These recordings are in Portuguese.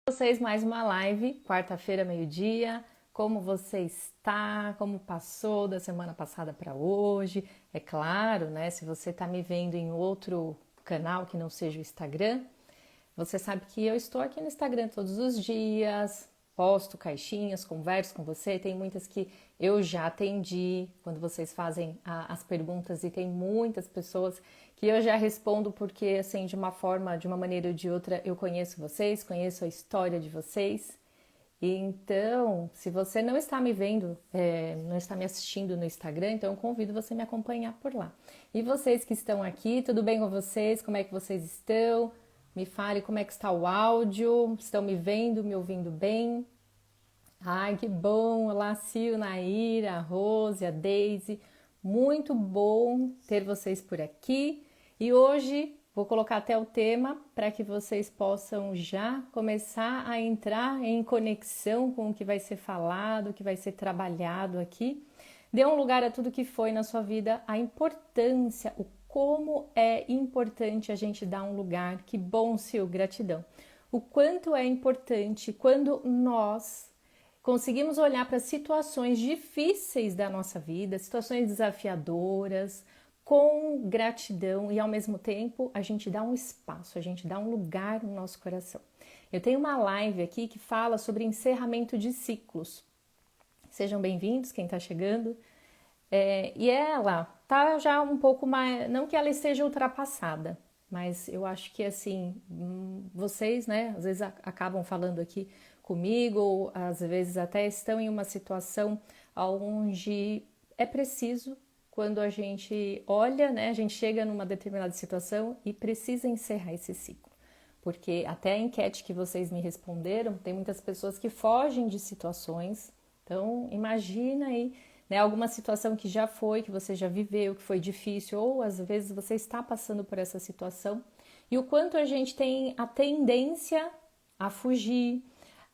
Vocês mais uma live, quarta-feira, meio-dia. Como você está? Como passou da semana passada para hoje? É claro, né? Se você está me vendo em outro canal que não seja o Instagram, você sabe que eu estou aqui no Instagram todos os dias, posto caixinhas, converso com você. Tem muitas que eu já atendi quando vocês fazem as perguntas e tem muitas pessoas que eu já respondo porque, assim, de uma forma, de uma maneira ou de outra, eu conheço vocês, conheço a história de vocês. Então, se você não está me vendo, não está me assistindo no Instagram, então eu convido você a me acompanhar por lá. E vocês que estão aqui, tudo bem com vocês? Como é que vocês estão? Me fale como é que está o áudio, estão me vendo, me ouvindo bem? Ai, que bom! Olá, Sil, Naira, a Rose, a Daisy. Muito bom ter vocês por aqui. E hoje vou colocar até o tema para que vocês possam já começar a entrar em conexão com o que vai ser falado, o que vai ser trabalhado aqui. Dê um lugar a tudo que foi na sua vida, a importância, o como é importante a gente dar um lugar. Que bom, Sil, gratidão. O quanto é importante quando nós conseguimos olhar para situações difíceis da nossa vida, situações desafiadoras, com gratidão e ao mesmo tempo a gente dá um espaço, a gente dá um lugar no nosso coração. Eu tenho uma live aqui que fala sobre encerramento de ciclos. Sejam bem-vindos, quem está chegando. E ela tá já um pouco mais, não que ela esteja ultrapassada, mas eu acho que assim, vocês, né, às vezes acabam falando aqui comigo, ou às vezes até estão em uma situação onde é preciso, quando a gente olha, né, a gente chega numa determinada situação e precisa encerrar esse ciclo. Porque até a enquete que vocês me responderam, tem muitas pessoas que fogem de situações. Então, imagina aí, né, alguma situação que já foi, que você já viveu, que foi difícil, ou às vezes você está passando por essa situação, e o quanto a gente tem a tendência a fugir,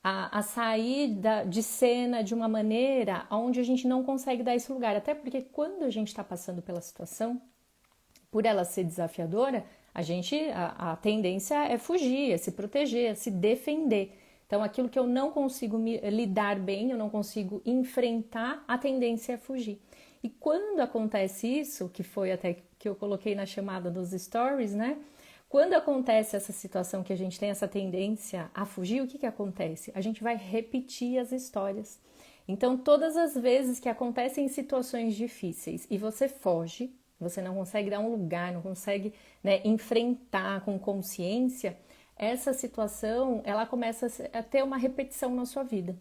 a sair de cena de uma maneira onde a gente não consegue dar esse lugar. Até porque quando a gente está passando pela situação, por ela ser desafiadora, a tendência é fugir, é se proteger, é se defender. Então, aquilo que eu não consigo lidar bem, eu não consigo enfrentar, a tendência é fugir. E quando acontece isso, que foi até que eu coloquei na chamada dos stories, né? Quando acontece essa situação que a gente tem essa tendência a fugir, o que acontece? A gente vai repetir as histórias. Então, todas as vezes que acontecem situações difíceis e você foge, você não consegue dar um lugar, não consegue, né, enfrentar com consciência, essa situação ela começa a ter uma repetição na sua vida.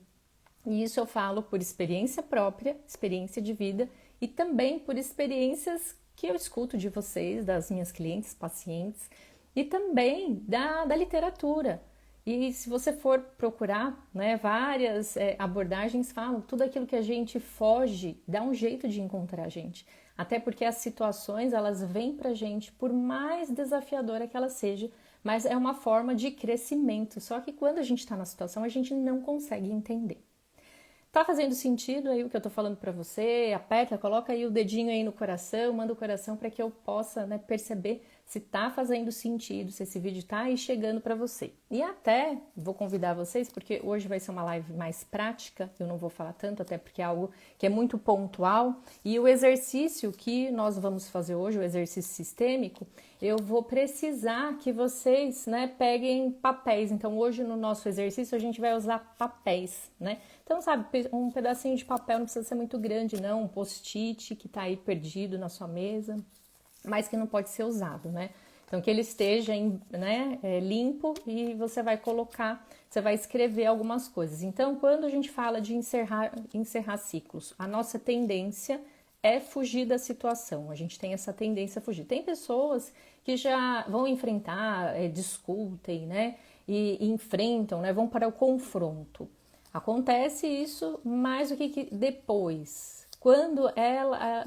E isso eu falo por experiência própria, experiência de vida e também por experiências que eu escuto de vocês, das minhas clientes, pacientes e também da literatura. E se você for procurar, né, várias abordagens falam tudo aquilo que a gente foge, dá um jeito de encontrar a gente. Até porque as situações, elas vêm pra gente, por mais desafiadora que ela seja, mas é uma forma de crescimento. Só que quando a gente está na situação, a gente não consegue entender. Tá fazendo sentido aí o que eu tô falando para você? Aperta, coloca aí o dedinho aí no coração, manda o coração para que eu possa, né, perceber se tá fazendo sentido, se esse vídeo tá aí chegando para você. E até vou convidar vocês, porque hoje vai ser uma live mais prática, eu não vou falar tanto, até porque é algo que é muito pontual. E o exercício que nós vamos fazer hoje, o exercício sistêmico, eu vou precisar que vocês, né, peguem papéis. Então hoje no nosso exercício a gente vai usar papéis, né? Então, sabe, um pedacinho de papel não precisa ser muito grande, não. Um post-it que tá aí perdido na sua mesa, mas que não pode ser usado, né? Então, que ele esteja, né, limpo e você vai colocar, você vai escrever algumas coisas. Então, quando a gente fala de encerrar ciclos, a nossa tendência é fugir da situação. A gente tem essa tendência a fugir. Tem pessoas que já vão enfrentar, discutem, né, e enfrentam, né, vão para o confronto. Acontece isso, mas o que depois? Quando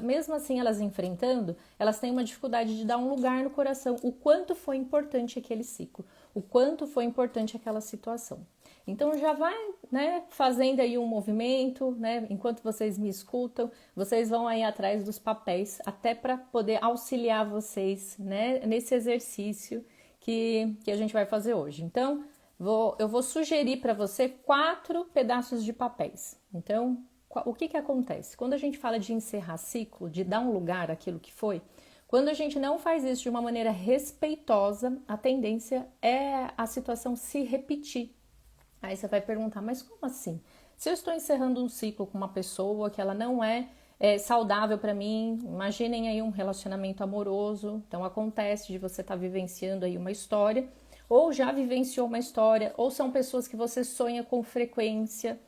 mesmo assim elas enfrentando, elas têm uma dificuldade de dar um lugar no coração, o quanto foi importante aquele ciclo, o quanto foi importante aquela situação. Então já vai, né, fazendo aí um movimento, né, enquanto vocês me escutam, vocês vão aí atrás dos papéis, até para poder auxiliar vocês, né, nesse exercício que a gente vai fazer hoje. Então, eu vou sugerir para você 4 pedaços de papéis. Então, o que acontece? Quando a gente fala de encerrar ciclo, de dar um lugar àquilo que foi, quando a gente não faz isso de uma maneira respeitosa, a tendência é a situação se repetir. Aí você vai perguntar, mas como assim? Se eu estou encerrando um ciclo com uma pessoa que ela não é saudável para mim, imaginem aí um relacionamento amoroso, então acontece de você estar vivenciando aí uma história, ou já vivenciou uma história, ou são pessoas que você sonha com frequência,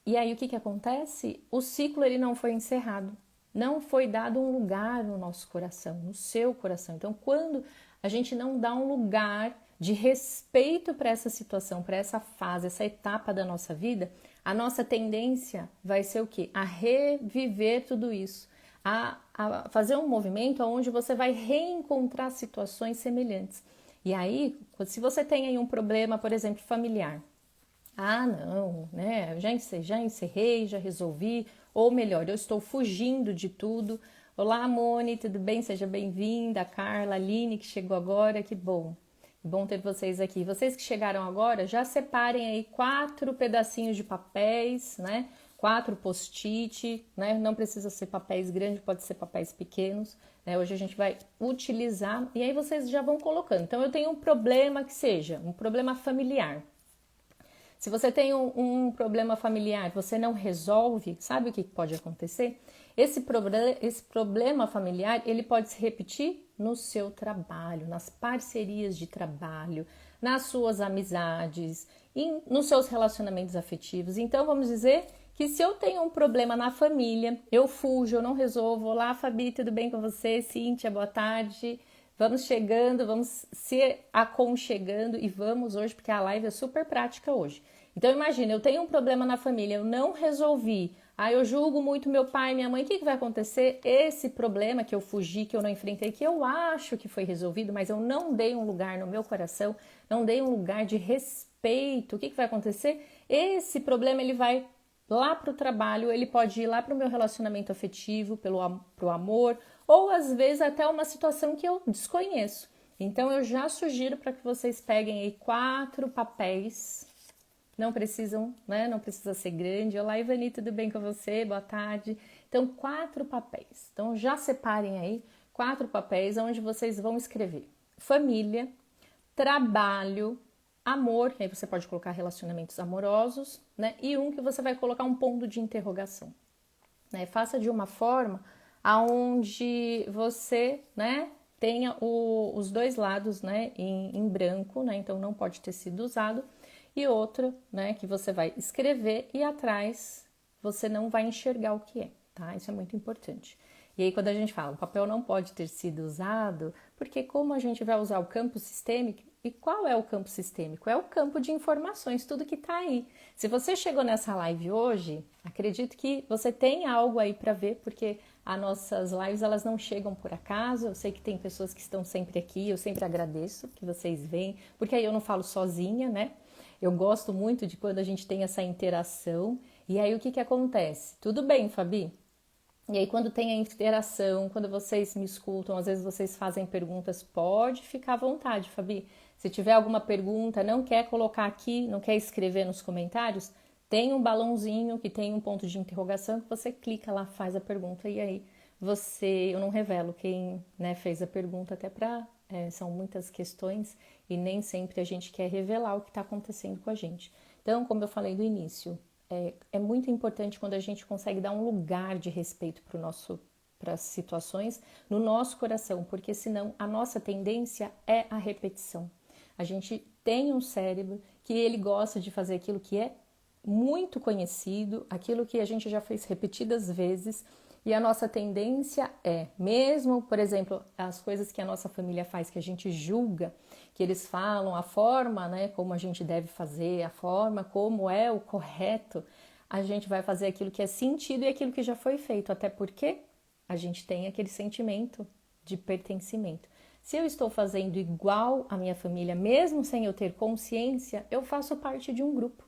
e aí o que acontece? O ciclo ele não foi encerrado, não foi dado um lugar no nosso coração, no seu coração. Então quando a gente não dá um lugar de respeito para essa situação, para essa fase, essa etapa da nossa vida, a nossa tendência vai ser o quê? A reviver tudo isso, a fazer um movimento onde você vai reencontrar situações semelhantes. E aí, se você tem aí um problema, por exemplo, familiar, não, né? Já encerrei, já resolvi, ou melhor, eu estou fugindo de tudo. Olá, Moni, tudo bem? Seja bem-vinda, Carla, Aline, que chegou agora, que bom. Bom ter vocês aqui. Vocês que chegaram agora, já separem aí 4 pedacinhos de papéis, né? 4 post-it, né? Não precisa ser papéis grandes, pode ser papéis pequenos, né? Hoje a gente vai utilizar e aí vocês já vão colocando. Então eu tenho um problema que seja um problema familiar. Se você tem um problema familiar, você não resolve, sabe o que pode acontecer? Esse problema familiar, ele pode se repetir no seu trabalho, nas parcerias de trabalho, nas suas amizades, nos seus relacionamentos afetivos. Então, vamos dizer que se eu tenho um problema na família, eu fujo, eu não resolvo. Olá, Fabi, tudo bem com você? Cíntia, boa tarde. Vamos chegando, vamos se aconchegando e vamos hoje, porque a live é super prática hoje. Então imagina, eu tenho um problema na família, eu não resolvi, eu julgo muito meu pai, minha mãe, o que vai acontecer? Esse problema que eu fugi, que eu não enfrentei, que eu acho que foi resolvido, mas eu não dei um lugar no meu coração, não dei um lugar de respeito, o que vai acontecer? Esse problema ele vai lá para o trabalho, ele pode ir lá para o meu relacionamento afetivo, pro amor, ou às vezes até uma situação que eu desconheço. Então eu já sugiro para que vocês peguem aí 4 papéis, não precisam, né? Não precisa ser grande. Olá, Ivani, tudo bem com você? Boa tarde. Então 4 papéis. Então já separem aí 4 papéis onde vocês vão escrever família, trabalho, amor, que aí você pode colocar relacionamentos amorosos, né? E um que você vai colocar um ponto de interrogação, né? Faça de uma forma aonde você, né, tenha os 2 lados, né, em branco, né? Então não pode ter sido usado. E outro, né, que você vai escrever e atrás você não vai enxergar o que é, tá? Isso é muito importante. E aí quando a gente fala, o papel não pode ter sido usado, porque como a gente vai usar o campo sistêmico, e qual é o campo sistêmico? É o campo de informações, tudo que tá aí. Se você chegou nessa live hoje, acredito que você tem algo aí para ver, porque as nossas lives, elas não chegam por acaso. Eu sei que tem pessoas que estão sempre aqui, eu sempre agradeço que vocês vêm, porque aí eu não falo sozinha, né? Eu gosto muito de quando a gente tem essa interação. E aí o que acontece? Tudo bem, Fabi? E aí quando tem a interação, quando vocês me escutam, às vezes vocês fazem perguntas, pode ficar à vontade, Fabi. Se tiver alguma pergunta, não quer colocar aqui, não quer escrever nos comentários, tem um balãozinho que tem um ponto de interrogação que você clica lá, faz a pergunta e aí eu não revelo quem, né, fez a pergunta até são muitas questões e nem sempre a gente quer revelar o que está acontecendo com a gente. Então, como eu falei no início, é muito importante quando a gente consegue dar um lugar de respeito para as situações no nosso coração, porque senão a nossa tendência é a repetição. A gente tem um cérebro que ele gosta de fazer aquilo que é muito conhecido, aquilo que a gente já fez repetidas vezes, e a nossa tendência mesmo, por exemplo, as coisas que a nossa família faz, que a gente julga, que eles falam, a forma, né, como a gente deve fazer, a forma como é o correto, a gente vai fazer aquilo que é sentido e aquilo que já foi feito, até porque a gente tem aquele sentimento de pertencimento. Se eu estou fazendo igual à minha família, mesmo sem eu ter consciência, eu faço parte de um grupo.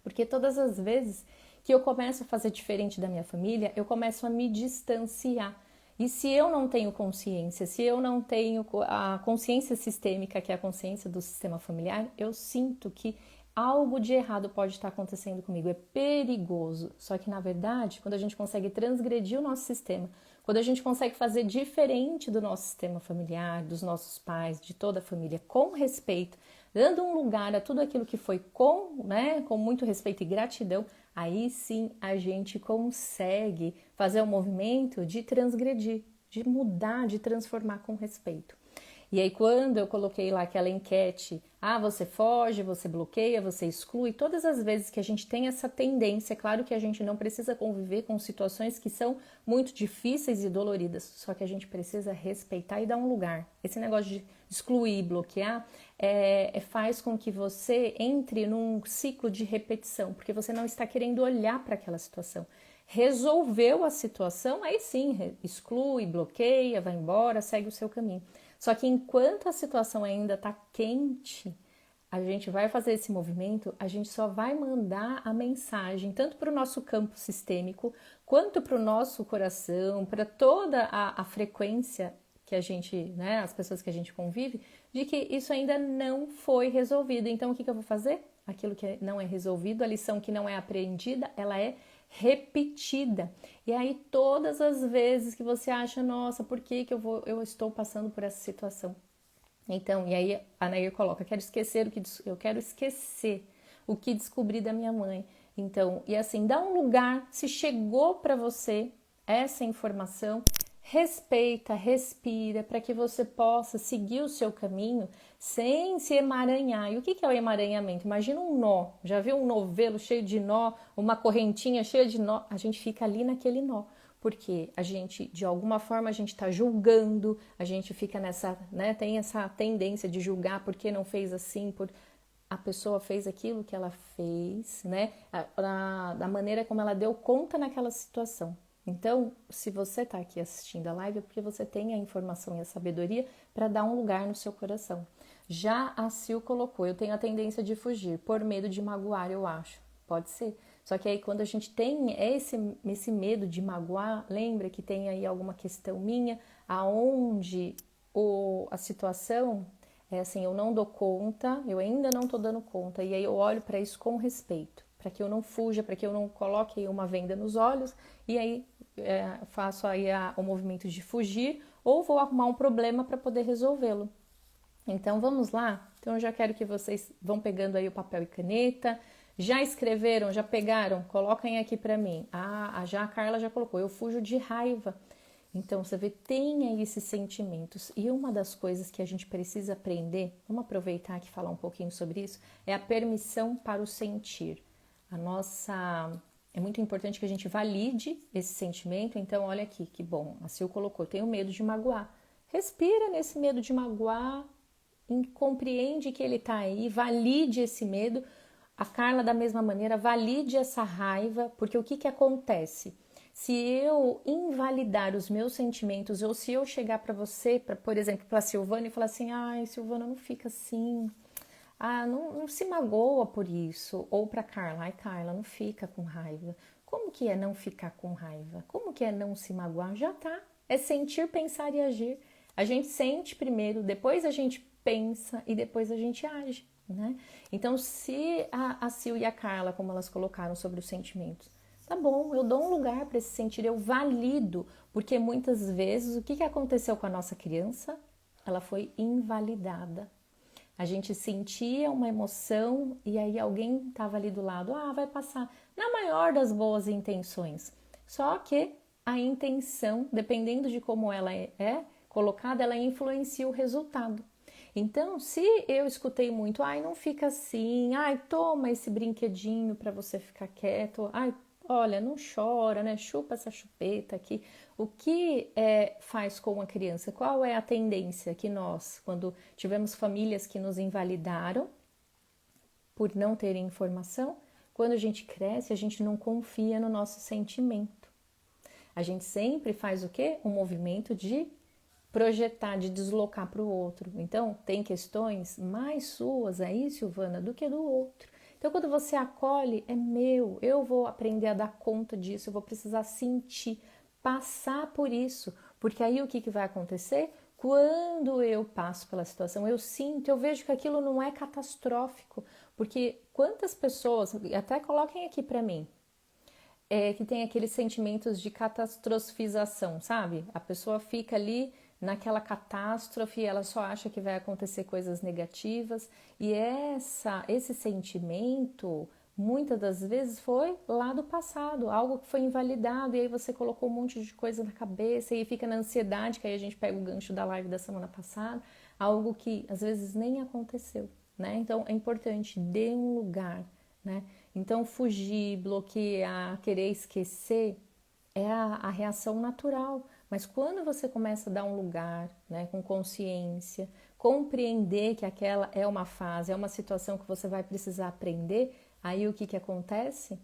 Porque todas as vezes que eu começo a fazer diferente da minha família, eu começo a me distanciar. E se eu não tenho consciência, se eu não tenho a consciência sistêmica, que é a consciência do sistema familiar, eu sinto que algo de errado pode estar acontecendo comigo, é perigoso. Só que na verdade, quando a gente consegue transgredir o nosso sistema, quando a gente consegue fazer diferente do nosso sistema familiar, dos nossos pais, de toda a família, com respeito, dando um lugar a tudo aquilo que foi com muito respeito e gratidão, aí sim a gente consegue fazer o movimento de transgredir, de mudar, de transformar com respeito. E aí quando eu coloquei lá aquela enquete, você foge, você bloqueia, você exclui, todas as vezes que a gente tem essa tendência, é claro que a gente não precisa conviver com situações que são muito difíceis e doloridas, só que a gente precisa respeitar e dar um lugar. Esse negócio de excluir, bloquear, faz com que você entre num ciclo de repetição, porque você não está querendo olhar para aquela situação. Resolveu a situação, aí sim, exclui, bloqueia, vai embora, segue o seu caminho. Só que enquanto a situação ainda está quente, a gente vai fazer esse movimento, a gente só vai mandar a mensagem, tanto para o nosso campo sistêmico, quanto para o nosso coração, para toda a frequência que a gente, as pessoas que a gente convive, de que isso ainda não foi resolvido. Então, o que eu vou fazer? Aquilo que não é resolvido, a lição que não é aprendida, ela é repetida. E aí todas as vezes que você acha, nossa, por que eu estou passando por essa situação? Então, e aí a Nair coloca, eu quero esquecer o que descobri da minha mãe. Então, e assim, dá um lugar, se chegou para você essa informação, respeita, respira, para que você possa seguir o seu caminho sem se emaranhar. E o que é o emaranhamento? Imagina um nó, já viu um novelo cheio de nó, uma correntinha cheia de nó? A gente fica ali naquele nó, porque a gente, de alguma forma, a gente está julgando, a gente fica tem essa tendência de julgar porque não fez assim, a pessoa fez aquilo que ela fez, da maneira como ela deu conta naquela situação. Então, se você está aqui assistindo a live, é porque você tem a informação e a sabedoria para dar um lugar no seu coração. Já a Sil colocou, eu tenho a tendência de fugir, por medo de magoar, eu acho. Pode ser. Só que aí quando a gente tem esse medo de magoar, lembra que tem aí alguma questão minha, aonde a situação é assim, eu não dou conta, eu ainda não estou dando conta, e aí eu olho para isso com respeito, para que eu não fuja, para que eu não coloque uma venda nos olhos, e aí faço aí o movimento de fugir, ou vou arrumar um problema para poder resolvê-lo. Então vamos lá? Então eu já quero que vocês vão pegando aí o papel e caneta, já escreveram, já pegaram? Coloquem aqui para mim. Já a Carla já colocou, eu fujo de raiva. Então você vê, tem aí esses sentimentos. E uma das coisas que a gente precisa aprender, vamos aproveitar aqui e falar um pouquinho sobre isso, é a permissão para o sentir. É muito importante que a gente valide esse sentimento. Então olha aqui, que bom, a Sil colocou, eu tenho medo de magoar. Respira nesse medo de magoar, compreende que ele está aí, valide esse medo. A Carla, da mesma maneira, valide essa raiva, porque o que acontece? Se eu invalidar os meus sentimentos, ou se eu chegar para você, por exemplo, para a Silvana e falar assim, ai, Silvana, não fica assim, não se magoa por isso, ou para Carla, ai, Carla, não fica com raiva. Como que é não ficar com raiva? Como que é não se magoar? Já tá, é sentir, pensar e agir. A gente sente primeiro, depois a gente pensa e depois a gente age, né? Então, se a Sil e a Carla, como elas colocaram sobre os sentimentos, tá bom, eu dou um lugar para esse sentir, eu valido, porque muitas vezes o que aconteceu com a nossa criança? Ela foi invalidada. A gente sentia uma emoção e aí alguém estava ali do lado, vai passar, na maior das boas intenções. Só que a intenção, dependendo de como ela é colocada, ela influencia o resultado. Então, se eu escutei muito, não fica assim, toma esse brinquedinho para você ficar quieto, olha, não chora, né? Chupa essa chupeta aqui. O que faz com a criança? Qual é a tendência que nós, quando tivemos famílias que nos invalidaram por não terem informação, quando a gente cresce, a gente não confia no nosso sentimento. A gente sempre faz o quê? Um movimento de projetar, de deslocar para o outro. Então, tem questões mais suas aí, Silvana, do que do outro. Então, quando você acolhe, é meu, eu vou aprender a dar conta disso, eu vou precisar sentir, passar por isso, Porque aí o que vai acontecer? Quando eu passo pela situação, eu sinto, eu vejo que aquilo não é catastrófico. Porque quantas pessoas, até coloquem aqui para mim, que tem aqueles sentimentos de catastrofização, sabe? A pessoa fica ali naquela catástrofe, ela só acha que vai acontecer coisas negativas e esse sentimento muitas das vezes foi lá do passado, algo que foi invalidado e aí você colocou um monte de coisa na cabeça e fica na ansiedade, que aí a gente pega o gancho da live da semana passada, algo que às vezes nem aconteceu, né? Então é importante, dê um lugar, né? Então fugir, bloquear, querer esquecer é a reação natural, mas quando você começa a dar um lugar, né, com consciência, compreender que aquela é uma fase, é uma situação que você vai precisar aprender, aí o que acontece?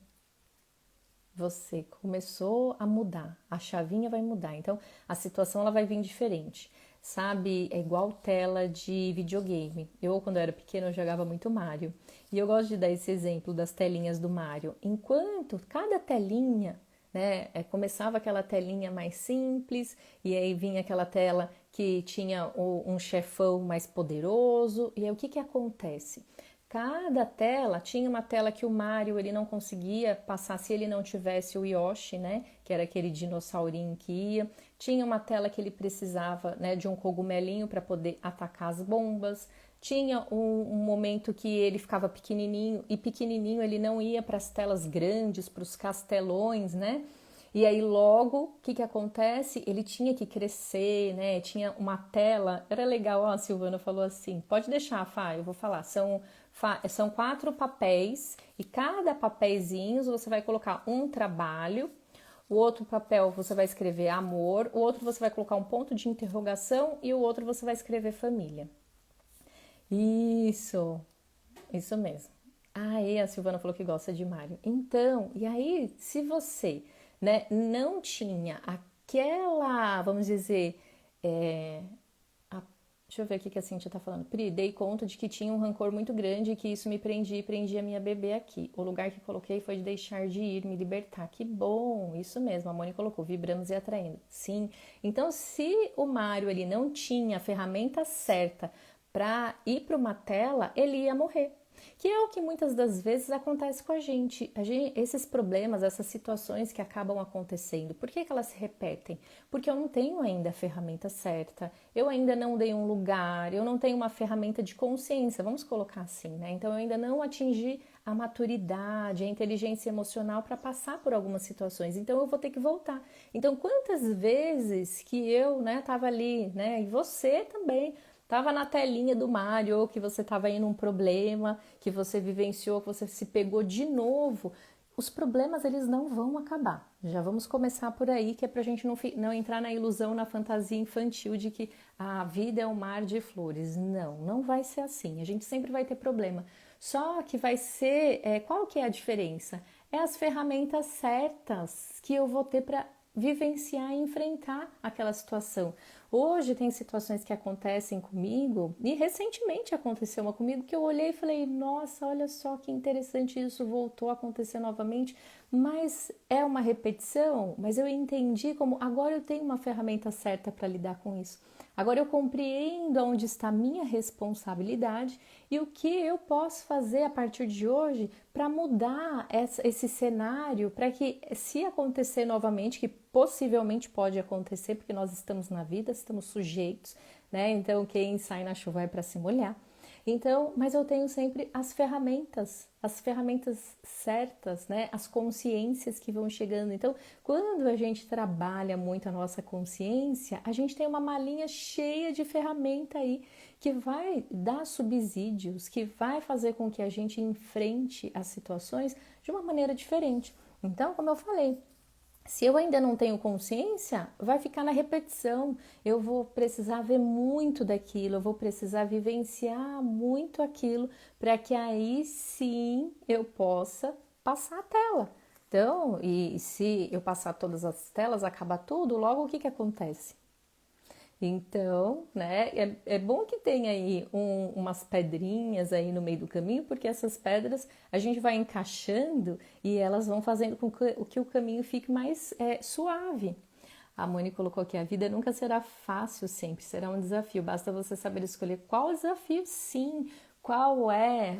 Você começou a mudar, a chavinha vai mudar, então a situação ela vai vir diferente, sabe? É igual tela de videogame. Eu, quando eu era pequena, eu jogava muito Mario, e eu gosto de dar esse exemplo das telinhas do Mario. Enquanto cada telinha, né, começava aquela telinha mais simples, e aí vinha aquela tela que tinha um chefão mais poderoso, e aí o que acontece? Cada tela tinha uma tela que o Mario ele não conseguia passar se ele não tivesse o Yoshi, né? Que era aquele dinossaurinho que ia. Tinha uma tela que ele precisava, né, de um cogumelinho para poder atacar as bombas. Tinha um momento que ele ficava pequenininho e pequenininho ele não ia para as telas grandes, para os castelões, né? E aí logo, o que acontece? Ele tinha que crescer, né? Tinha uma tela, era legal, ó, a Silvana falou assim, pode deixar, Fá, eu vou falar, são 4 papéis e cada papeizinho você vai colocar um trabalho, o outro papel você vai escrever amor, o outro você vai colocar um ponto de interrogação e o outro você vai escrever família. Isso mesmo. Aí a Silvana falou que gosta de Mário. Então, e aí, se você, né, não tinha aquela, vamos dizer, deixa eu ver o que a Cintia tá falando. Pri, dei conta de que tinha um rancor muito grande e que isso me prendia e prendia minha bebê aqui. O lugar que coloquei foi de deixar de ir, me libertar. Que bom, isso mesmo, a Mônica colocou, vibramos e atraindo. Sim, então se o Mário ele não tinha a ferramenta certa para ir para uma tela, ele ia morrer. Que é o que muitas das vezes acontece com a gente. Esses problemas, essas situações que acabam acontecendo, por que elas se repetem? Porque eu não tenho ainda a ferramenta certa, eu ainda não dei um lugar, eu não tenho uma ferramenta de consciência, vamos colocar assim, né? Então eu ainda não atingi a maturidade, a inteligência emocional para passar por algumas situações, então eu vou ter que voltar. Então quantas vezes que eu, né, tava ali, né, e você também, tava na telinha do Mário, ou que você estava em um problema, que você vivenciou, que você se pegou de novo, os problemas eles não vão acabar. Já vamos começar por aí, que é pra gente não entrar na ilusão, na fantasia infantil de que a vida é um mar de flores. Não, não vai ser assim. A gente sempre vai ter problema. Só que vai ser, qual que é a diferença? É as ferramentas certas que eu vou ter para vivenciar e enfrentar aquela situação. Hoje tem situações que acontecem comigo, e recentemente aconteceu uma comigo que eu olhei e falei, nossa, olha só que interessante, isso voltou a acontecer novamente, mas é uma repetição, mas eu entendi como agora eu tenho uma ferramenta certa para lidar com isso. Agora eu compreendo onde está a minha responsabilidade e o que eu posso fazer a partir de hoje para mudar esse cenário, para que se acontecer novamente, que possivelmente pode acontecer, porque nós estamos na vida, estamos sujeitos, né? Então quem sai na chuva é para se molhar. Então, mas eu tenho sempre as ferramentas certas, né? As consciências que vão chegando. Então, quando a gente trabalha muito a nossa consciência, a gente tem uma malinha cheia de ferramenta aí que vai dar subsídios, que vai fazer com que a gente enfrente as situações de uma maneira diferente. Então, como eu falei, se eu ainda não tenho consciência, vai ficar na repetição. Eu vou precisar ver muito daquilo, eu vou precisar vivenciar muito aquilo para que aí sim eu possa passar a tela. Então, e se eu passar todas as telas, acaba tudo, logo o que acontece? Então, né, é bom que tenha aí umas pedrinhas aí no meio do caminho, porque essas pedras a gente vai encaixando e elas vão fazendo com que o caminho fique mais suave. A Moni colocou aqui, a vida nunca será fácil sempre, será um desafio. Basta você saber escolher qual desafio, sim, qual é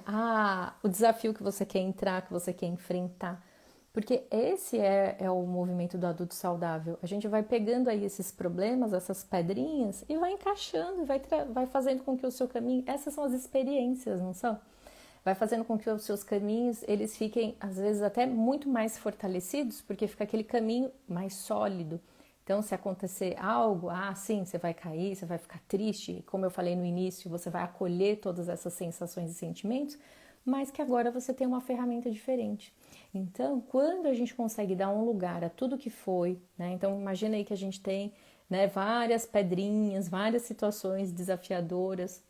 o desafio que você quer entrar, que você quer enfrentar. Porque esse é o movimento do adulto saudável. A gente vai pegando aí esses problemas, essas pedrinhas, e vai encaixando, e vai fazendo com que o seu caminho... Essas são as experiências, não são? Vai fazendo com que os seus caminhos, eles fiquem, às vezes, até muito mais fortalecidos, porque fica aquele caminho mais sólido. Então, se acontecer algo, sim, você vai cair, você vai ficar triste, como eu falei no início, você vai acolher todas essas sensações e sentimentos, mas que agora você tem uma ferramenta diferente. Então, quando a gente consegue dar um lugar a tudo que foi, né? Então, imagina aí que a gente tem, né, várias pedrinhas, várias situações desafiadoras,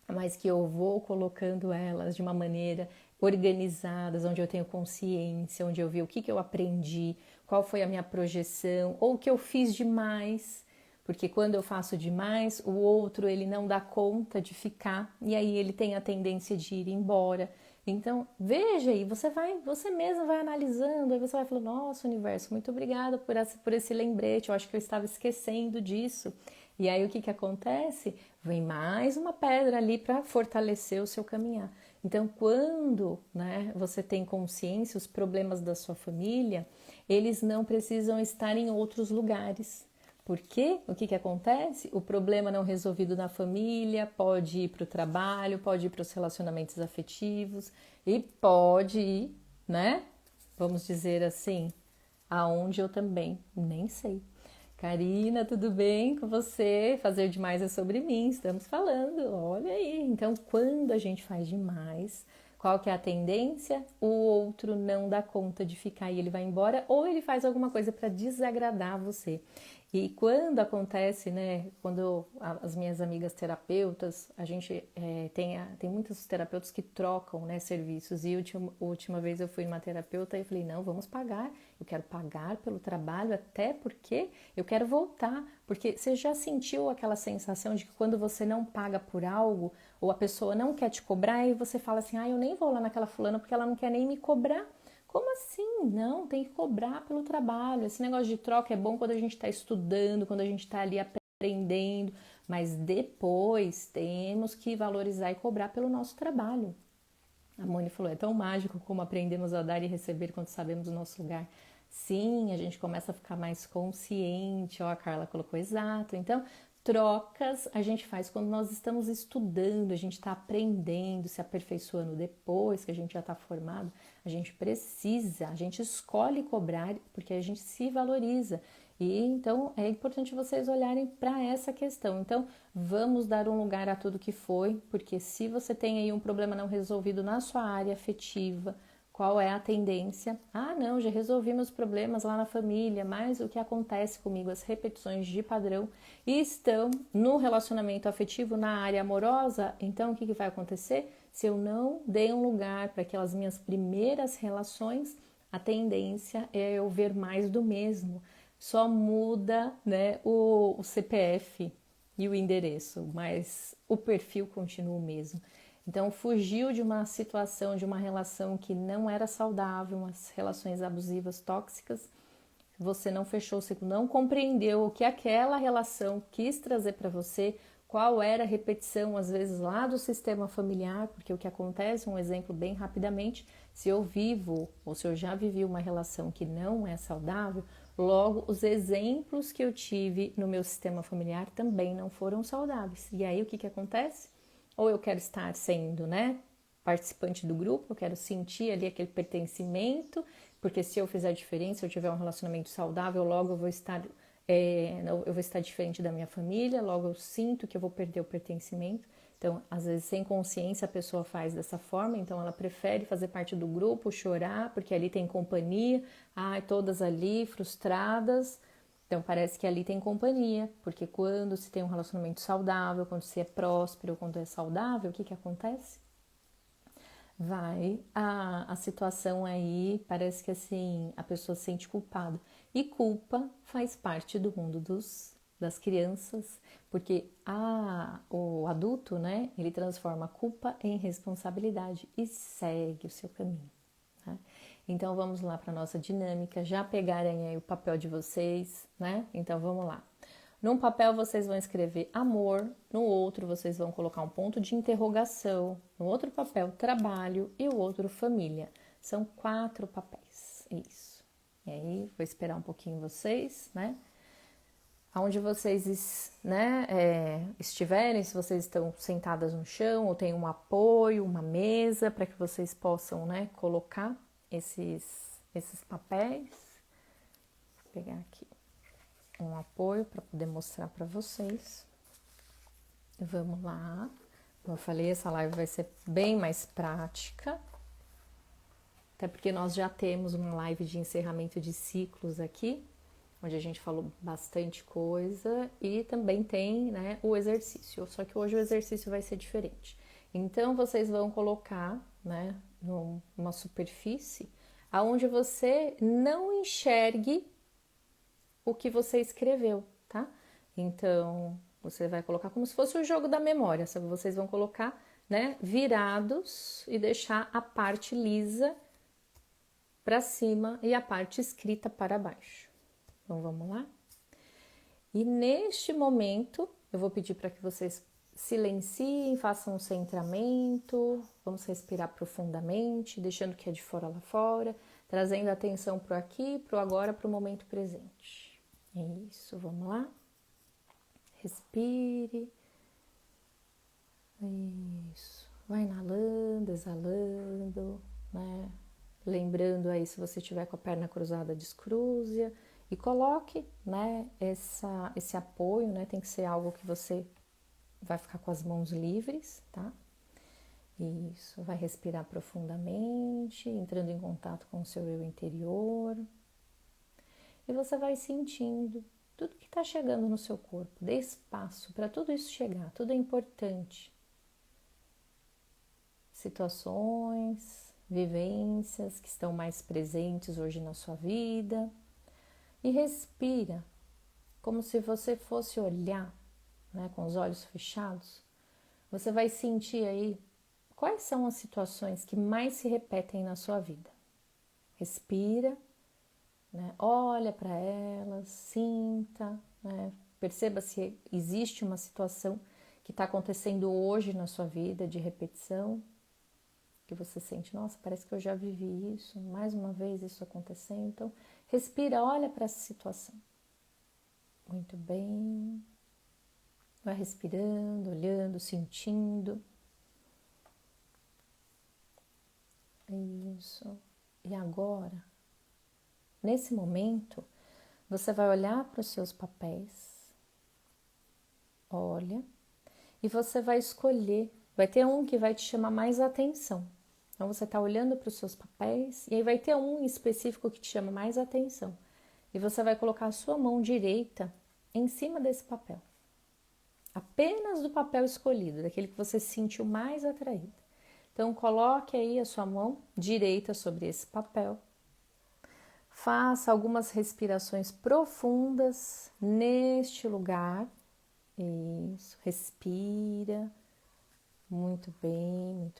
mas que eu vou colocando elas de uma maneira organizada, onde eu tenho consciência, onde eu vi o que eu aprendi, qual foi a minha projeção, ou o que eu fiz demais, porque quando eu faço demais, o outro ele não dá conta de ficar, e aí ele tem a tendência de ir embora. Então, veja aí, você mesmo vai analisando, aí você vai falando, nossa, universo, muito obrigada por esse lembrete, eu acho que eu estava esquecendo disso. E aí o que acontece? Vem mais uma pedra ali para fortalecer o seu caminhar. Então, quando, né, você tem consciência, os problemas da sua família, eles não precisam estar em outros lugares. Porque o que acontece? O problema não resolvido na família pode ir para o trabalho, pode ir para os relacionamentos afetivos e pode ir, né? Vamos dizer assim, aonde eu também nem sei. Karina, tudo bem com você? Fazer demais é sobre mim, estamos falando, olha aí. Então, quando a gente faz demais, qual que é a tendência? O outro não dá conta de ficar e ele vai embora, ou ele faz alguma coisa para desagradar você. E quando acontece, né, quando as minhas amigas terapeutas, a gente tem muitos terapeutas que trocam, né, serviços, e última vez eu fui numa terapeuta e eu falei, não, vamos pagar, eu quero pagar pelo trabalho, até porque eu quero voltar, porque você já sentiu aquela sensação de que quando você não paga por algo, ou a pessoa não quer te cobrar, e você fala assim, eu nem vou lá naquela fulana porque ela não quer nem me cobrar. Como assim? Não, tem que cobrar pelo trabalho. Esse negócio de troca é bom quando a gente está estudando, quando a gente está ali aprendendo, mas depois temos que valorizar e cobrar pelo nosso trabalho. A Moni falou, é tão mágico como aprendemos a dar e receber quando sabemos o nosso lugar. Sim, a gente começa a ficar mais consciente, a Carla colocou exato. Então, trocas a gente faz quando nós estamos estudando, a gente está aprendendo, se aperfeiçoando depois que a gente já está formado. A gente precisa, a gente escolhe cobrar porque a gente se valoriza. E então é importante vocês olharem para essa questão. Então, vamos dar um lugar a tudo que foi, porque se você tem aí um problema não resolvido na sua área afetiva, qual é a tendência? Não, já resolvi meus problemas lá na família, mas o que acontece comigo, as repetições de padrão estão no relacionamento afetivo, na área amorosa. Então, o que vai acontecer? Se eu não dei um lugar para aquelas minhas primeiras relações, a tendência é eu ver mais do mesmo. Só muda, né, o CPF e o endereço, mas o perfil continua o mesmo. Então, fugiu de uma situação, de uma relação que não era saudável, umas relações abusivas, tóxicas. Você não fechou o ciclo, não compreendeu o que aquela relação quis trazer para você, qual era a repetição, às vezes, lá do sistema familiar, porque o que acontece, um exemplo bem rapidamente, se eu vivo ou se eu já vivi uma relação que não é saudável, logo os exemplos que eu tive no meu sistema familiar também não foram saudáveis. E aí o que acontece? Ou eu quero estar sendo, né, participante do grupo, eu quero sentir ali aquele pertencimento, porque se eu fizer diferença, se eu tiver um relacionamento saudável, logo eu vou estar diferente da minha família, logo eu sinto que eu vou perder o pertencimento. Então, às vezes, sem consciência, a pessoa faz dessa forma, então ela prefere fazer parte do grupo, chorar, porque ali tem companhia, todas ali frustradas. Então, parece que ali tem companhia, porque quando se tem um relacionamento saudável, quando se é próspero, quando é saudável, o que acontece? Vai a situação aí, parece que assim, a pessoa se sente culpada. E culpa faz parte do mundo das crianças, porque o adulto, né, ele transforma a culpa em responsabilidade e segue o seu caminho. Né? Então vamos lá para nossa dinâmica, já pegarem aí o papel de vocês, né? Então vamos lá. Num papel vocês vão escrever amor, no outro vocês vão colocar um ponto de interrogação, no outro papel trabalho e o outro família. São 4 papéis, isso. E aí vou esperar um pouquinho vocês, né? Aonde vocês, né, estiverem, se vocês estão sentadas no chão ou tem um apoio, uma mesa para que vocês possam, né, colocar esses papéis. Vou pegar aqui um apoio para poder mostrar para vocês. Vamos lá. Como eu falei, essa live vai ser bem mais prática. Até porque nós já temos uma live de encerramento de ciclos aqui, onde a gente falou bastante coisa e também tem, né, o exercício. Só que hoje o exercício vai ser diferente. Então, vocês vão colocar, né, numa superfície aonde você não enxergue o que você escreveu, tá? Então, você vai colocar como se fosse o jogo da memória. Vocês vão colocar, né, virados e deixar a parte lisa para cima e a parte escrita para baixo. Então, vamos lá? E neste momento, eu vou pedir para que vocês silenciem, façam um centramento, vamos respirar profundamente, deixando o que é de fora lá fora, trazendo a atenção para o aqui, para o agora, para o momento presente. Isso, vamos lá? Respire. Isso. Vai inalando, exalando, né? Lembrando aí, se você estiver com a perna cruzada, descruze e coloque, né, esse apoio, né? Tem que ser algo que você vai ficar com as mãos livres, tá? Isso, vai respirar profundamente, entrando em contato com o seu eu interior. E você vai sentindo tudo que está chegando no seu corpo. Dê espaço para tudo isso chegar, tudo é importante. Situações, vivências que estão mais presentes hoje na sua vida. E respira, como se você fosse olhar, né, com os olhos fechados. Você vai sentir aí quais são as situações que mais se repetem na sua vida. Respira, né, olha para elas, sinta, né, perceba se existe uma situação que está acontecendo hoje na sua vida de repetição, que você sente, nossa, parece que eu já vivi isso, mais uma vez isso acontecendo. Então, respira, olha para essa situação. Muito bem. Vai respirando, olhando, sentindo. Isso. E agora, nesse momento, você vai olhar para os seus papéis. Olha. E você vai escolher. Vai ter um que vai te chamar mais atenção. Então, você está olhando para os seus papéis e aí vai ter um específico que te chama mais atenção. E você vai colocar a sua mão direita em cima desse papel. Apenas do papel escolhido, daquele que você se sentiu mais atraído. Então, coloque aí a sua mão direita sobre esse papel. Faça algumas respirações profundas neste lugar. Isso, respira. Muito bem,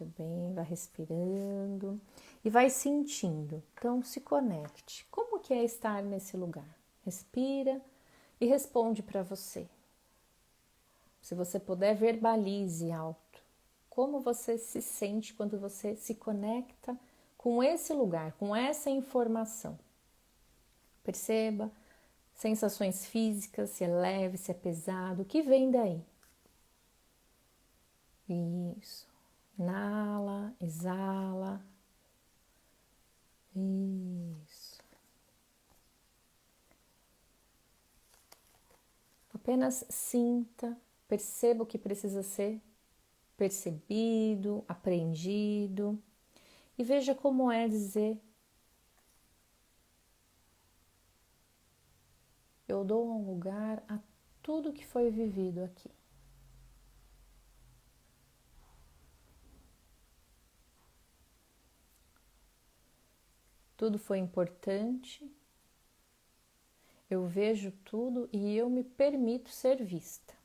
vai respirando e vai sentindo. Então, se conecte. Como que é estar nesse lugar? Respira e responde para você. Se você puder, verbalize alto. Como você se sente quando você se conecta com esse lugar, com essa informação? Perceba sensações físicas, se é leve, se é pesado, o que vem daí? Isso. Inala, exala. Isso. Apenas sinta, perceba o que precisa ser percebido, aprendido e veja como é dizer: eu dou um lugar a tudo que foi vivido aqui. Tudo foi importante, eu vejo tudo e eu me permito ser vista.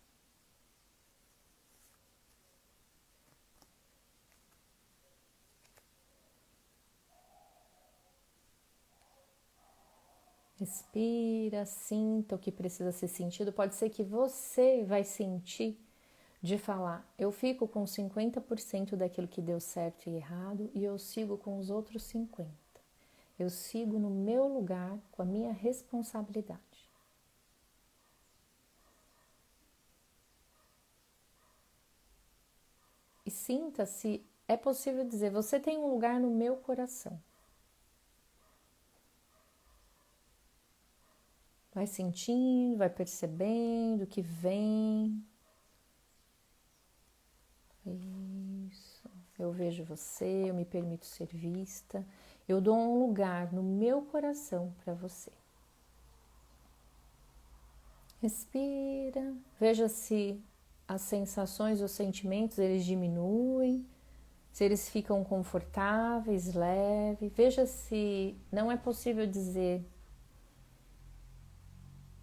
Respira, sinta o que precisa ser sentido. Pode ser que você vai sentir de falar, eu fico com 50% daquilo que deu certo e errado e eu sigo com os outros 50%. Eu sigo no meu lugar com a minha responsabilidade. E sinta se é possível dizer, você tem um lugar no meu coração. Vai sentindo, vai percebendo o que vem. Isso. Eu vejo você, eu me permito ser vista. Eu dou um lugar no meu coração para você. Respira. Veja se as sensações, os sentimentos, eles diminuem. Se eles ficam confortáveis, leves. Veja se não é possível dizer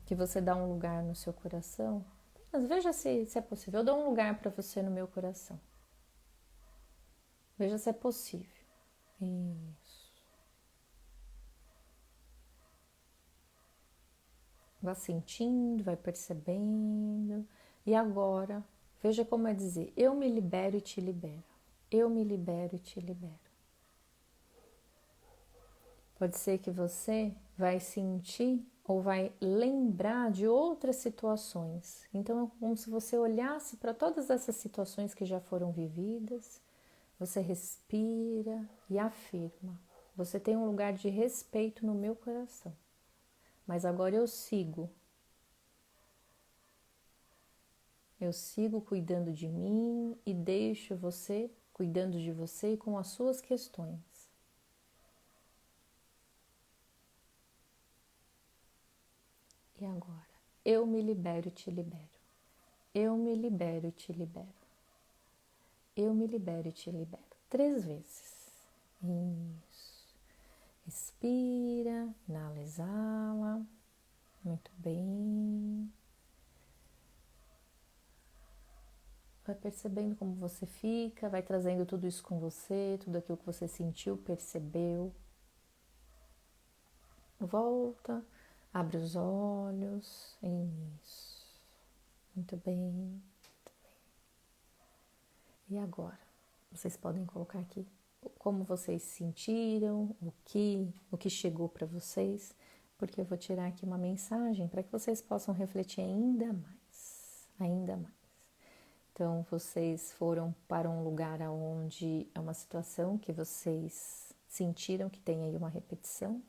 que você dá um lugar no seu coração. Mas veja se é possível. Eu dou um lugar para você no meu coração. Veja se é possível. Isso. Vá sentindo, vai percebendo. E agora, veja como é dizer, eu me libero e te libero. Eu me libero e te libero. Pode ser que você vai sentir ou vai lembrar de outras situações. Então, é como se você olhasse para todas essas situações que já foram vividas, você respira e afirma. Você tem um lugar de respeito no meu coração. Mas agora eu sigo. Eu sigo cuidando de mim e deixo você cuidando de você e com as suas questões. E agora? Eu me libero e te libero. Eu me libero e te libero. Eu me libero e te libero. 3 vezes. Isso. Respira, inala, exala. Muito bem. Vai percebendo como você fica, vai trazendo tudo isso com você, tudo aquilo que você sentiu, percebeu. Volta, abre os olhos. Isso. Muito bem. Muito bem. E agora? Vocês podem colocar aqui como vocês sentiram, o que chegou para vocês, porque eu vou tirar aqui uma mensagem para que vocês possam refletir ainda mais, ainda mais. Então, vocês foram para um lugar onde é uma situação que vocês sentiram que tem aí uma repetição.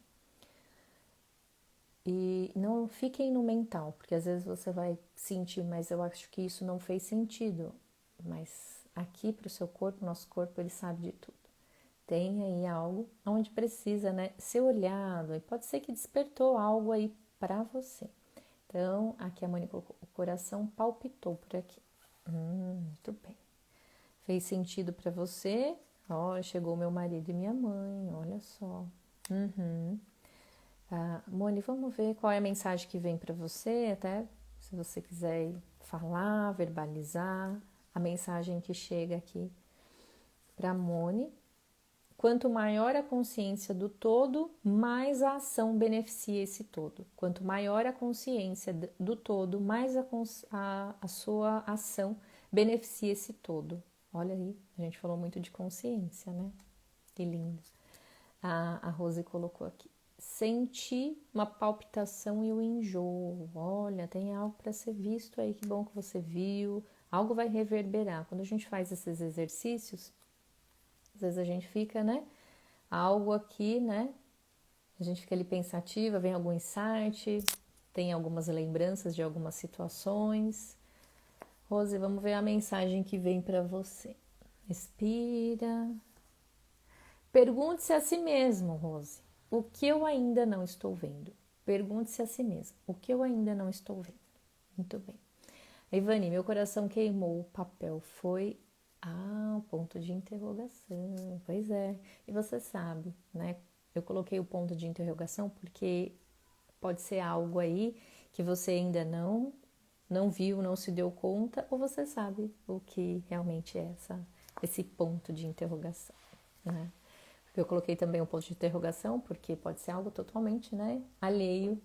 E não fiquem no mental, porque às vezes você vai sentir, mas eu acho que isso não fez sentido. Mas aqui para o seu corpo, nosso corpo, ele sabe de tudo. Tem aí algo onde precisa, né, ser olhado, e pode ser que despertou algo aí para você. Então, aqui a Moni colocou, o coração palpitou por aqui. Muito bem. Fez sentido para você? Ó, chegou meu marido e minha mãe, olha só. Moni, vamos ver qual é a mensagem que vem para você, até se você quiser falar, verbalizar a mensagem que chega aqui para Moni. Quanto maior a consciência do todo, mais a ação beneficia esse todo. Quanto maior a consciência do todo, mais a sua ação beneficia esse todo. Olha aí, a gente falou muito de consciência, né? Que lindo. A Rose colocou aqui. Senti uma palpitação e o enjoo. Olha, tem algo para ser visto aí, que bom que você viu. Algo vai reverberar. Quando a gente faz esses exercícios, às vezes a gente fica, né? Algo aqui, né? A gente fica ali pensativa, vem algum insight, tem algumas lembranças de algumas situações. Rose, vamos ver a mensagem que vem para você. Respira. Pergunte-se a si mesmo, Rose, o que eu ainda não estou vendo? Pergunte-se a si mesmo, o que eu ainda não estou vendo? Muito bem. Ivani, meu coração queimou, o papel foi o ponto de interrogação. Pois é. E você sabe, né? Eu coloquei o ponto de interrogação porque pode ser algo aí que você ainda não viu, não se deu conta, ou você sabe o que realmente é esse ponto de interrogação, né? Eu coloquei também um ponto de interrogação, porque pode ser algo totalmente, né, alheio.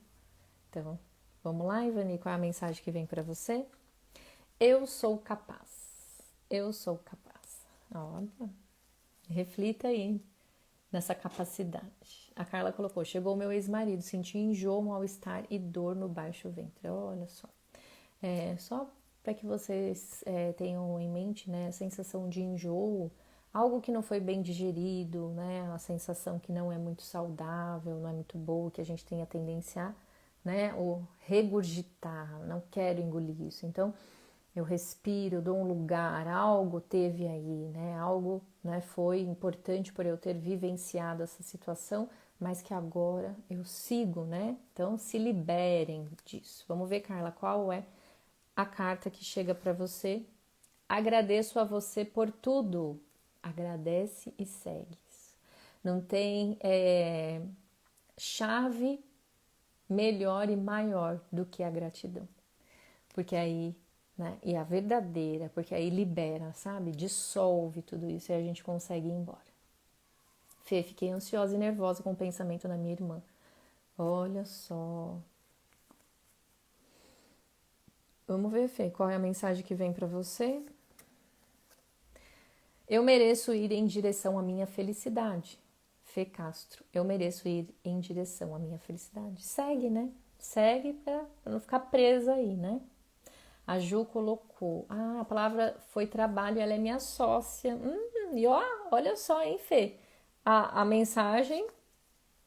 Então, vamos lá, Ivani, qual é a mensagem que vem para você? Eu sou capaz. Eu sou capaz. Olha, reflita aí nessa capacidade. A Carla colocou: chegou o meu ex-marido, senti enjoo, mal-estar e dor no baixo ventre. Olha só. Só para que vocês tenham em mente, né, a sensação de enjoo, algo que não foi bem digerido, né, a sensação que não é muito saudável, não é muito boa, que a gente tem a tendência a, né, o regurgitar, não quero engolir isso. Então, eu respiro, dou um lugar, algo teve aí, né? Algo, né, foi importante por eu ter vivenciado essa situação, mas que agora eu sigo, né? Então, se liberem disso. Vamos ver, Carla, qual é a carta que chega para você? Agradeço a você por tudo. Agradece e segue. Não tem chave melhor e maior do que a gratidão. Porque aí, né, e a verdadeira, porque aí libera, sabe? Dissolve tudo isso e a gente consegue ir embora. Fê, fiquei ansiosa e nervosa com o pensamento na minha irmã. Olha só. Vamos ver, Fê, qual é a mensagem que vem para você? Eu mereço ir em direção à minha felicidade. Fê Castro, eu mereço ir em direção à minha felicidade. Segue, né? Segue para não ficar presa aí, né? A Ju colocou, a palavra foi trabalho, ela é minha sócia. E ó, olha só, hein, Fê? A mensagem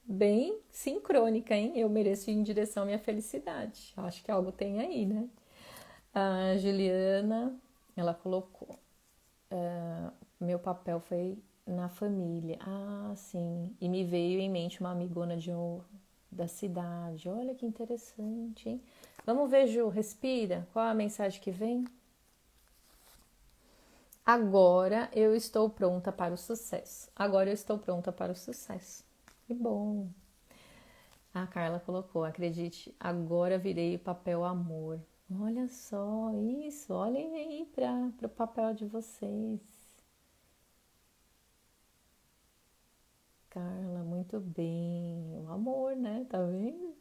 bem sincrônica, hein? Eu mereço ir em direção à minha felicidade. Acho que algo tem aí, né? A Juliana, ela colocou, meu papel foi na família. Ah, sim. E me veio em mente uma amigona da cidade. Olha que interessante, hein? Vamos ver, Ju, respira. Qual a mensagem que vem? Agora eu estou pronta para o sucesso. Agora eu estou pronta para o sucesso. Que bom. A Carla colocou, acredite, agora virei o papel amor. Olha só isso, olhem aí para o papel de vocês. Carla, muito bem. O amor, né? Tá vendo?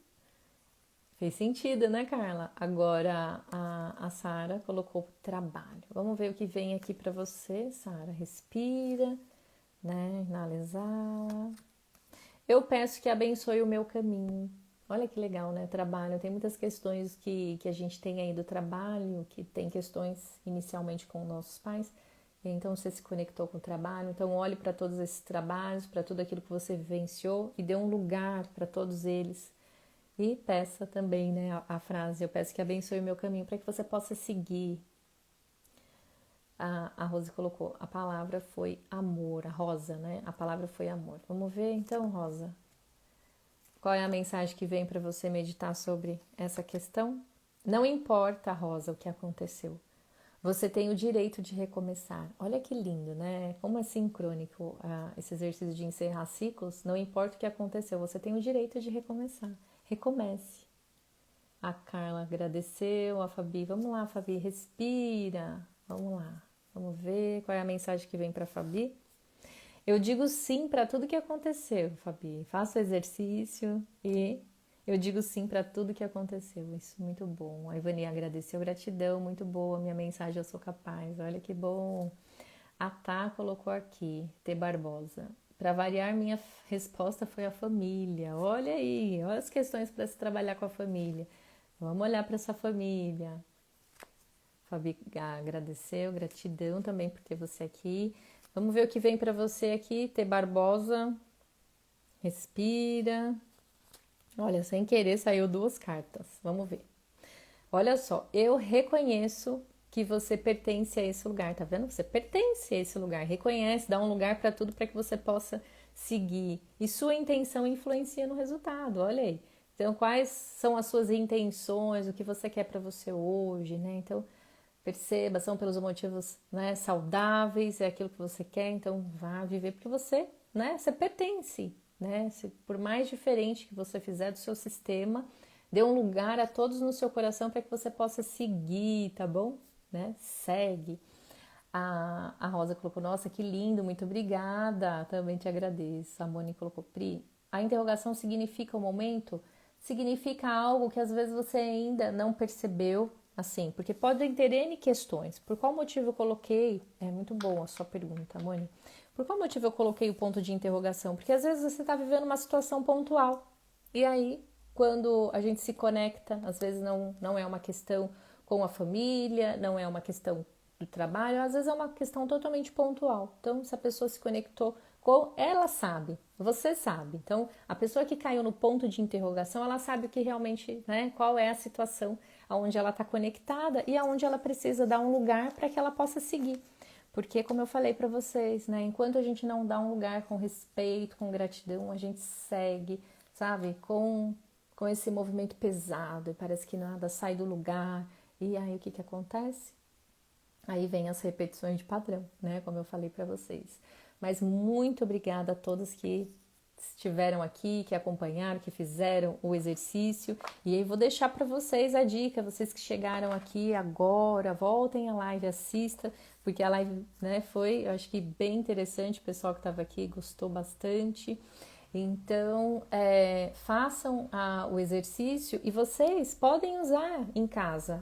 Fez sentido, né, Carla? Agora a Sara colocou trabalho. Vamos ver o que vem aqui para você, Sara. Respira, né? Inalizar. Eu peço que abençoe o meu caminho. Olha que legal, né? Trabalho. Tem muitas questões que a gente tem aí do trabalho, que tem questões inicialmente com nossos pais. Então você se conectou com o trabalho. Então olhe para todos esses trabalhos, para tudo aquilo que você vivenciou e dê um lugar para todos eles. E peça também, né, a frase, eu peço que abençoe o meu caminho, para que você possa seguir. A Rose colocou, a palavra foi amor, a Rosa, né? A palavra foi amor. Vamos ver então, Rosa. Qual é a mensagem que vem para você meditar sobre essa questão? Não importa, Rosa, o que aconteceu. Você tem o direito de recomeçar. Olha que lindo, né? Como é sincrônico esse exercício de encerrar ciclos. Não importa o que aconteceu, você tem o direito de recomeçar. Recomece. A Carla agradeceu, a Fabi, vamos lá, Fabi, respira. Vamos lá, vamos ver qual é a mensagem que vem para a Fabi. Eu digo sim para tudo que aconteceu, Fabi. Faça o exercício e eu digo sim para tudo que aconteceu. Isso, muito bom. A Ivani agradeceu, gratidão, muito boa. Minha mensagem, eu sou capaz. Olha que bom. A Tá colocou aqui, T. Barbosa. Para variar, minha resposta foi a família. Olha aí, olha as questões para se trabalhar com a família. Vamos olhar para essa família. Fabi agradeceu, gratidão também por ter você aqui. Vamos ver o que vem para você aqui, T. Barbosa. Respira. Olha, sem querer saiu duas cartas. Vamos ver. Olha só, eu reconheço que você pertence a esse lugar, tá vendo? Você pertence a esse lugar, reconhece, dá um lugar para tudo para que você possa seguir. E sua intenção influencia no resultado, olha aí. Então, quais são as suas intenções, o que você quer para você hoje, né? Então, perceba, são pelos motivos, né, saudáveis, é aquilo que você quer, então vá viver porque você, né, você pertence, né? Por mais diferente que você fizer do seu sistema, dê um lugar a todos no seu coração para que você possa seguir, tá bom? Né? Segue. A Rosa colocou, nossa, que lindo, muito obrigada. Também te agradeço. A Moni colocou, Pri, a interrogação significa o momento? Significa algo que às vezes você ainda não percebeu, assim, porque podem ter N questões. Por qual motivo eu coloquei? É muito boa a sua pergunta, Moni. Por qual motivo eu coloquei o ponto de interrogação? Porque às vezes você está vivendo uma situação pontual. E aí, quando a gente se conecta, às vezes não é uma questão com a família, não é uma questão do trabalho, às vezes é uma questão totalmente pontual. Então, se a pessoa se conectou com, ela sabe, você sabe. Então, a pessoa que caiu no ponto de interrogação, ela sabe o que realmente, né, qual é a situação aonde ela está conectada e aonde ela precisa dar um lugar para que ela possa seguir. Porque, como eu falei para vocês, né, enquanto a gente não dá um lugar com respeito, com gratidão, a gente segue, sabe, com esse movimento pesado e parece que nada sai do lugar. E aí o que acontece? Aí vem as repetições de padrão, né? Como eu falei para vocês. Mas muito obrigada a todos que estiveram aqui, que acompanharam, que fizeram o exercício. E aí vou deixar para vocês a dica, vocês que chegaram aqui agora, voltem a live, assista, porque a live, né, foi, eu acho que bem interessante, o pessoal que estava aqui gostou bastante. Então, façam o exercício e vocês podem usar em casa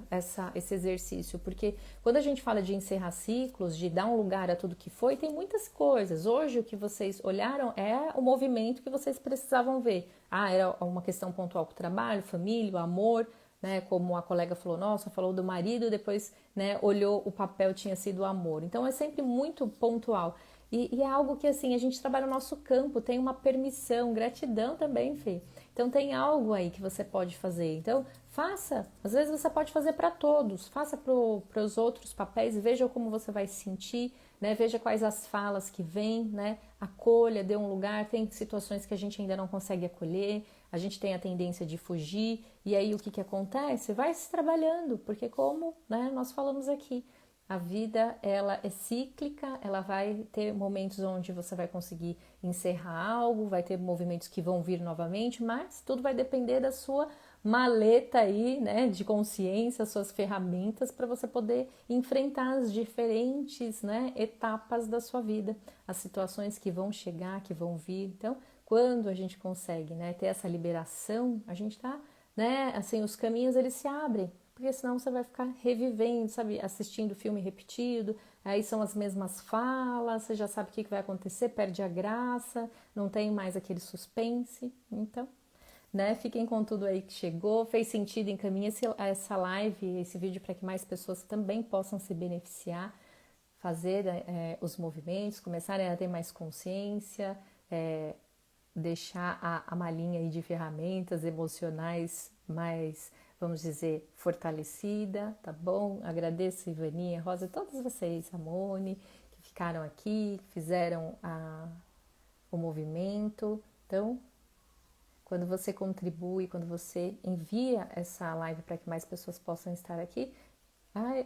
esse exercício, porque quando a gente fala de encerrar ciclos, de dar um lugar a tudo que foi, tem muitas coisas. Hoje, o que vocês olharam é o movimento que vocês precisavam ver. Ah, era uma questão pontual com o trabalho, família, o amor, né? Como a colega falou, nossa, falou do marido, depois, né, olhou o papel, tinha sido o amor. Então, é sempre muito pontual. E é algo que, assim, a gente trabalha no nosso campo, tem uma permissão, gratidão também, Fê. Então, tem algo aí que você pode fazer. Então, faça. Às vezes você pode fazer para todos. Faça para os outros papéis, veja como você vai se sentir, né? Veja quais as falas que vêm, né? Acolha, dê um lugar. Tem situações que a gente ainda não consegue acolher, a gente tem a tendência de fugir. E aí, o que acontece? Vai se trabalhando, porque como, né, nós falamos aqui, a vida, ela é cíclica, ela vai ter momentos onde você vai conseguir encerrar algo, vai ter movimentos que vão vir novamente, mas tudo vai depender da sua maleta aí, né, de consciência, suas ferramentas para você poder enfrentar as diferentes, né, etapas da sua vida, as situações que vão chegar, que vão vir. Então, quando a gente consegue, né, ter essa liberação, a gente tá, né, assim, os caminhos eles se abrem, porque senão você vai ficar revivendo, sabe, assistindo filme repetido, aí são as mesmas falas, você já sabe o que vai acontecer, perde a graça, não tem mais aquele suspense. Então, né, fiquem com tudo aí que chegou, fez sentido, encaminhe essa live, esse vídeo para que mais pessoas também possam se beneficiar, fazer os movimentos, começarem a ter mais consciência, deixar a malinha aí de ferramentas emocionais mais, vamos dizer, fortalecida, tá bom? Agradeço, Ivaninha, Rosa, todos vocês, a Moni, que ficaram aqui, que fizeram o movimento. Então, quando você contribui, quando você envia essa live para que mais pessoas possam estar aqui,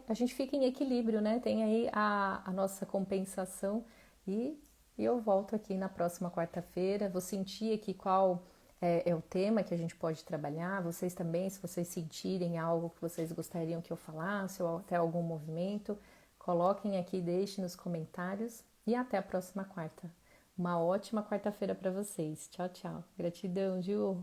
a gente fica em equilíbrio, né? Tem aí a nossa compensação e eu volto aqui na próxima quarta-feira. Vou sentir aqui qual é o tema que a gente pode trabalhar. Vocês também, se vocês sentirem algo que vocês gostariam que eu falasse ou até algum movimento, coloquem aqui, deixem nos comentários e até a próxima quarta. Uma ótima quarta-feira para vocês. Tchau, tchau. Gratidão, Ju.